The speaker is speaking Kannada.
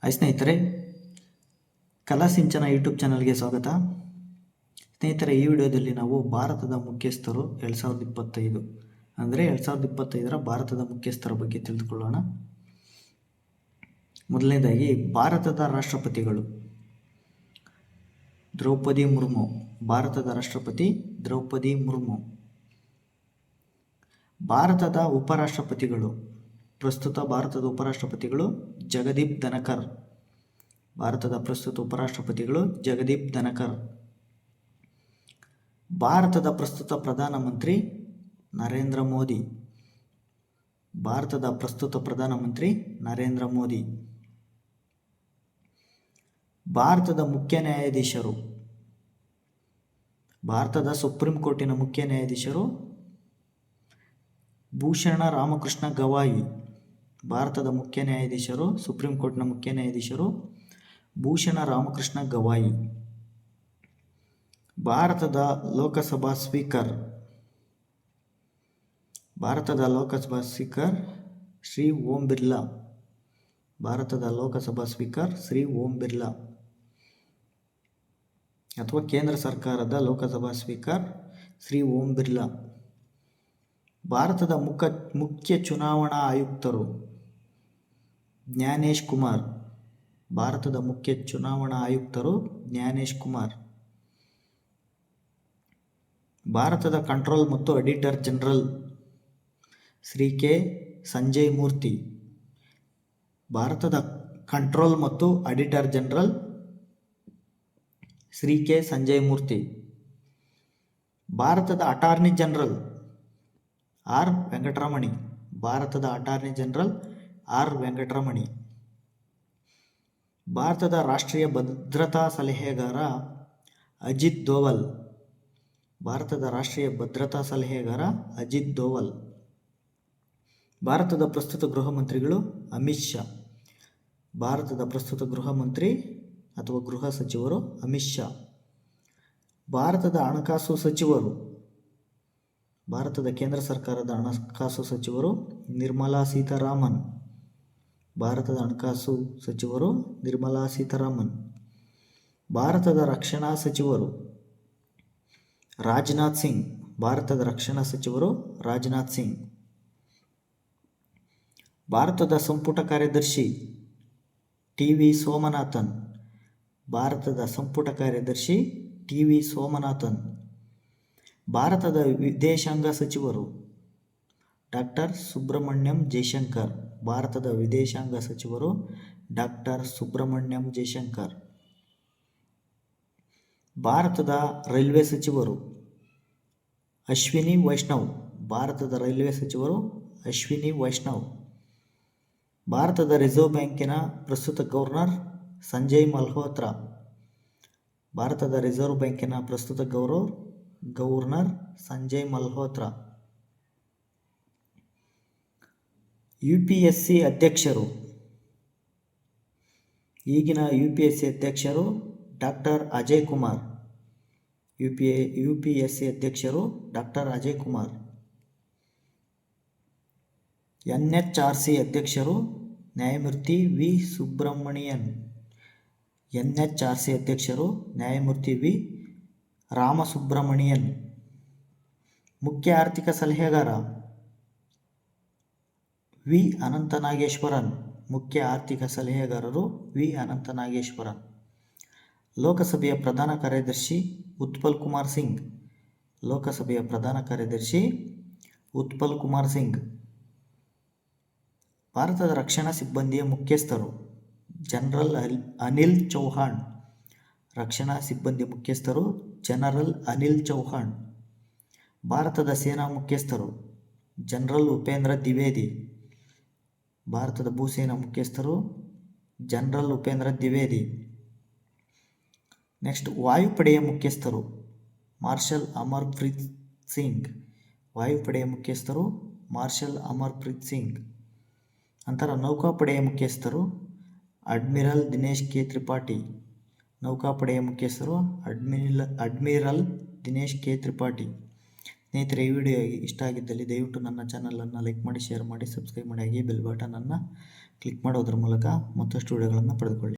ಹಾಯ್ ಸ್ನೇಹಿತರೆ, ಕಲಾ ಸಿಂಚನ ಯೂಟ್ಯೂಬ್ ಚಾನಲ್ಗೆ ಸ್ವಾಗತ. ಸ್ನೇಹಿತರೆ, ಈ ವಿಡಿಯೋದಲ್ಲಿ ನಾವು ಭಾರತದ ಮುಖ್ಯಸ್ಥರು 2025 ಅಂದರೆ 2025ರ ಭಾರತದ ಮುಖ್ಯಸ್ಥರ ಬಗ್ಗೆ ತಿಳಿದುಕೊಳ್ಳೋಣ. ಮೊದಲನೇದಾಗಿ ಭಾರತದ ರಾಷ್ಟ್ರಪತಿಗಳು. ದ್ರೌಪದಿ ಮುರ್ಮು, ಭಾರತದ ರಾಷ್ಟ್ರಪತಿ ದ್ರೌಪದಿ ಮುರ್ಮು. ಭಾರತದ ಉಪರಾಷ್ಟ್ರಪತಿಗಳು. ಪ್ರಸ್ತುತ ಭಾರತದ ಉಪರಾಷ್ಟ್ರಪತಿಗಳು ಜಗದೀಪ್ ಧನಕರ್. ಭಾರತದ ಪ್ರಸ್ತುತ ಉಪರಾಷ್ಟ್ರಪತಿಗಳು ಜಗದೀಪ್ ಧನಕರ್. ಭಾರತದ ಪ್ರಸ್ತುತ ಪ್ರಧಾನಮಂತ್ರಿ ನರೇಂದ್ರ ಮೋದಿ. ಭಾರತದ ಪ್ರಸ್ತುತ ಪ್ರಧಾನಮಂತ್ರಿ ನರೇಂದ್ರ ಮೋದಿ. ಭಾರತದ ಮುಖ್ಯ ನ್ಯಾಯಾಧೀಶರು. ಭಾರತದ ಸುಪ್ರೀಂ ಕೋರ್ಟಿನ ಮುಖ್ಯ ನ್ಯಾಯಾಧೀಶರು ಭೂಷಣ ರಾಮಕೃಷ್ಣ ಗವಾಯಿ. ಭಾರತದ ಮುಖ್ಯ ನ್ಯಾಯಾಧೀಶರು, ಸುಪ್ರೀಂ ಕೋರ್ಟ್ನ ಮುಖ್ಯ ನ್ಯಾಯಾಧೀಶರು ಭೂಷಣ ರಾಮಕೃಷ್ಣ ಗವಾಯಿ. ಭಾರತದ ಲೋಕಸಭಾ ಸ್ಪೀಕರ್. ಭಾರತದ ಲೋಕಸಭಾ ಸ್ಪೀಕರ್ ಶ್ರೀ ಓಂ ಬಿರ್ಲಾ. ಭಾರತದ ಲೋಕಸಭಾ ಸ್ಪೀಕರ್ ಶ್ರೀ ಓಂ ಬಿರ್ಲಾ ಅಥವಾ ಕೇಂದ್ರ ಸರ್ಕಾರದ ಲೋಕಸಭಾ ಸ್ಪೀಕರ್ ಶ್ರೀ ಓಂ ಬಿರ್ಲಾ. ಭಾರತದ ಮುಖ್ಯ ಚುನಾವಣಾ ಆಯುಕ್ತರು ಜ್ಞಾನೇಶ್ ಕುಮಾರ್. ಭಾರತದ ಮುಖ್ಯ ಚುನಾವಣಾ ಆಯುಕ್ತರು ಜ್ಞಾನೇಶ್ ಕುಮಾರ್. ಭಾರತದ ಕಂಟ್ರೋಲ್ ಮತ್ತು auditor general Shri K Sanjay Murthy. ಭಾರತದ ಕಂಟ್ರೋಲ್ ಮತ್ತು auditor general Shri K Sanjay Murthy. ಭಾರತದ ಅಟಾರ್ನಿ ಜನರಲ್ ಆರ್ ವೆಂಕಟರಮಣಿ. ಭಾರತದ ಅಟಾರ್ನಿ ಜನರಲ್ ಆರ್ ವೆಂಕಟರಮಣಿ. ಭಾರತದ ರಾಷ್ಟ್ರೀಯ ಭದ್ರತಾ ಸಲಹೆಗಾರ ಅಜಿತ್ ದೋವಲ್. ಭಾರತದ ರಾಷ್ಟ್ರೀಯ ಭದ್ರತಾ ಸಲಹೆಗಾರ ಅಜಿತ್ ದೋವಲ್. ಭಾರತದ ಪ್ರಸ್ತುತ ಗೃಹ ಮಂತ್ರಿಗಳು ಅಮಿತ್ ಶಾ. ಭಾರತದ ಪ್ರಸ್ತುತ ಗೃಹ ಮಂತ್ರಿ ಅಥವಾ ಗೃಹ ಸಚಿವರು ಅಮಿತ್ ಶಾ. ಭಾರತದ ಹಣಕಾಸು ಸಚಿವರು. ಭಾರತದ ಕೇಂದ್ರ ಸರ್ಕಾರದ ಹಣಕಾಸು ಸಚಿವರು ನಿರ್ಮಲಾ ಸೀತಾರಾಮನ್. ಭಾರತದ ಹಣಕಾಸು ಸಚಿವರು ನಿರ್ಮಲಾ ಸೀತಾರಾಮನ್. ಭಾರತದ ರಕ್ಷಣಾ ಸಚಿವರು ರಾಜನಾಥ್ ಸಿಂಗ್. ಭಾರತದ ರಕ್ಷಣಾ ಸಚಿವರು ರಾಜನಾಥ್ ಸಿಂಗ್. ಭಾರತದ ಸಂಪುಟ ಕಾರ್ಯದರ್ಶಿ ಟಿ ವಿ ಸೋಮನಾಥನ್. ಭಾರತದ ಸಂಪುಟ ಕಾರ್ಯದರ್ಶಿ ಟಿ ವಿ ಸೋಮನಾಥನ್. ಭಾರತದ ವಿದೇಶಾಂಗ ಸಚಿವರು ಡಾಕ್ಟರ್ ಸುಬ್ರಹ್ಮಣ್ಯಂ ಜೈಶಂಕರ್. ಭಾರತದ ವಿದೇಶಾಂಗ ಸಚಿವರು ಡಾಕ್ಟರ್ ಸುಬ್ರಹ್ಮಣ್ಯಂ ಜೈಶಂಕರ್. ಭಾರತದ ರೈಲ್ವೆ ಸಚಿವರು ಅಶ್ವಿನಿ ವೈಷ್ಣವ್. ಭಾರತದ ರೈಲ್ವೆ ಸಚಿವರು ಅಶ್ವಿನಿ ವೈಷ್ಣವ್. ಭಾರತದ ರಿಸರ್ವ್ ಬ್ಯಾಂಕಿನ ಪ್ರಸ್ತುತ ಗವರ್ನರ್ ಸಂಜಯ್ ಮಲ್ಹೋತ್ರಾ. ಭಾರತದ ರಿಸರ್ವ್ ಬ್ಯಾಂಕಿನ ಪ್ರಸ್ತುತ ಗವರ್ನರ್ ಸಂಜಯ್ ಮಲ್ಹೋತ್ರಾ. UPSC ಅಧ್ಯಕ್ಷರು. ಈಗಿನ UPSC ಅಧ್ಯಕ್ಷರು ಡಾಕ್ಟರ್ ಅಜಯ್ ಕುಮಾರ್. UPSC ಅಧ್ಯಕ್ಷರು ಡಾಕ್ಟರ್ ಅಜಯ್ ಕುಮಾರ್. NHRC ಅಧ್ಯಕ್ಷರು ನ್ಯಾಯಮೂರ್ತಿ ವಿ ಸುಬ್ರಹ್ಮಣಿಯನ್. NHRC ಅಧ್ಯಕ್ಷರು ನ್ಯಾಯಮೂರ್ತಿ ವಿ ರಾಮಸುಬ್ರಹ್ಮಣಿಯನ್. ಮುಖ್ಯ ಆರ್ಥಿಕ ಸಲಹೆಗಾರ ವಿ ಅನಂತನಾಗೇಶ್ವರನ್. ಮುಖ್ಯ ಆರ್ಥಿಕ ಸಲಹೆಗಾರರು ವಿ ಅನಂತನಾಗೇಶ್ವರನ್. ಲೋಕಸಭೆಯ ಪ್ರಧಾನ ಕಾರ್ಯದರ್ಶಿ ಉತ್ಪಲ್ ಕುಮಾರ್ ಸಿಂಗ್. ಲೋಕಸಭೆಯ ಪ್ರಧಾನ ಕಾರ್ಯದರ್ಶಿ ಉತ್ಪಲ್ ಕುಮಾರ್ ಸಿಂಗ್. ಭಾರತದ ರಕ್ಷಣಾ ಸಿಬ್ಬಂದಿಯ ಮುಖ್ಯಸ್ಥರು ಜನರಲ್ ಅನಿಲ್ ಚೌಹಾಣ್. ರಕ್ಷಣಾ ಸಿಬ್ಬಂದಿ ಮುಖ್ಯಸ್ಥರು ಜನರಲ್ ಅನಿಲ್ ಚೌಹಾಣ್. ಭಾರತದ ಸೇನಾ ಮುಖ್ಯಸ್ಥರು ಜನರಲ್ ಉಪೇಂದ್ರ ದ್ವಿವೇದಿ. ಭಾರತದ ಭೂಸೇನಾ ಮುಖ್ಯಸ್ಥರು ಜನರಲ್ ಉಪೇಂದ್ರ ದ್ವಿವೇದಿ. ನೆಕ್ಸ್ಟ್, ವಾಯುಪಡೆಯ ಮುಖ್ಯಸ್ಥರು ಮಾರ್ಷಲ್ ಅಮರ್ಪ್ರೀತ್ ಸಿಂಗ್. ವಾಯುಪಡೆಯ ಮುಖ್ಯಸ್ಥರು ಮಾರ್ಷಲ್ ಅಮರ್ಪ್ರೀತ್ ಸಿಂಗ್. ನಂತರ ನೌಕಾಪಡೆಯ ಮುಖ್ಯಸ್ಥರು ಅಡ್ಮಿರಲ್ ದಿನೇಶ್ ಕೆ ತ್ರಿಪಾಠಿ. ನೌಕಾಪಡೆಯ ಮುಖ್ಯಸ್ಥರು ಅಡ್ಮಿರಲ್ ದಿನೇಶ್ ಕೆ ತ್ರಿಪಾಠಿ. ಸ್ನೇಹಿತರೆ, ಈ ವಿಡಿಯೋ ಇಷ್ಟ ಆಗಿದ್ದಲ್ಲಿ ದಯವಿಟ್ಟು ನನ್ನ ಚಾನಲನ್ನು ಲೈಕ್ ಮಾಡಿ, ಶೇರ್ ಮಾಡಿ, ಸಬ್ಸ್ಕ್ರೈಬ್ ಮಾಡಿ, ಹಾಗೆ ಬೆಲ್ ಬಟನನ್ನು ಕ್ಲಿಕ್ ಮಾಡೋದ್ರ ಮೂಲಕ ಮತ್ತಷ್ಟು ವಿಡಿಯೋಗಳನ್ನು ಪಡೆದುಕೊಳ್ಳಿ.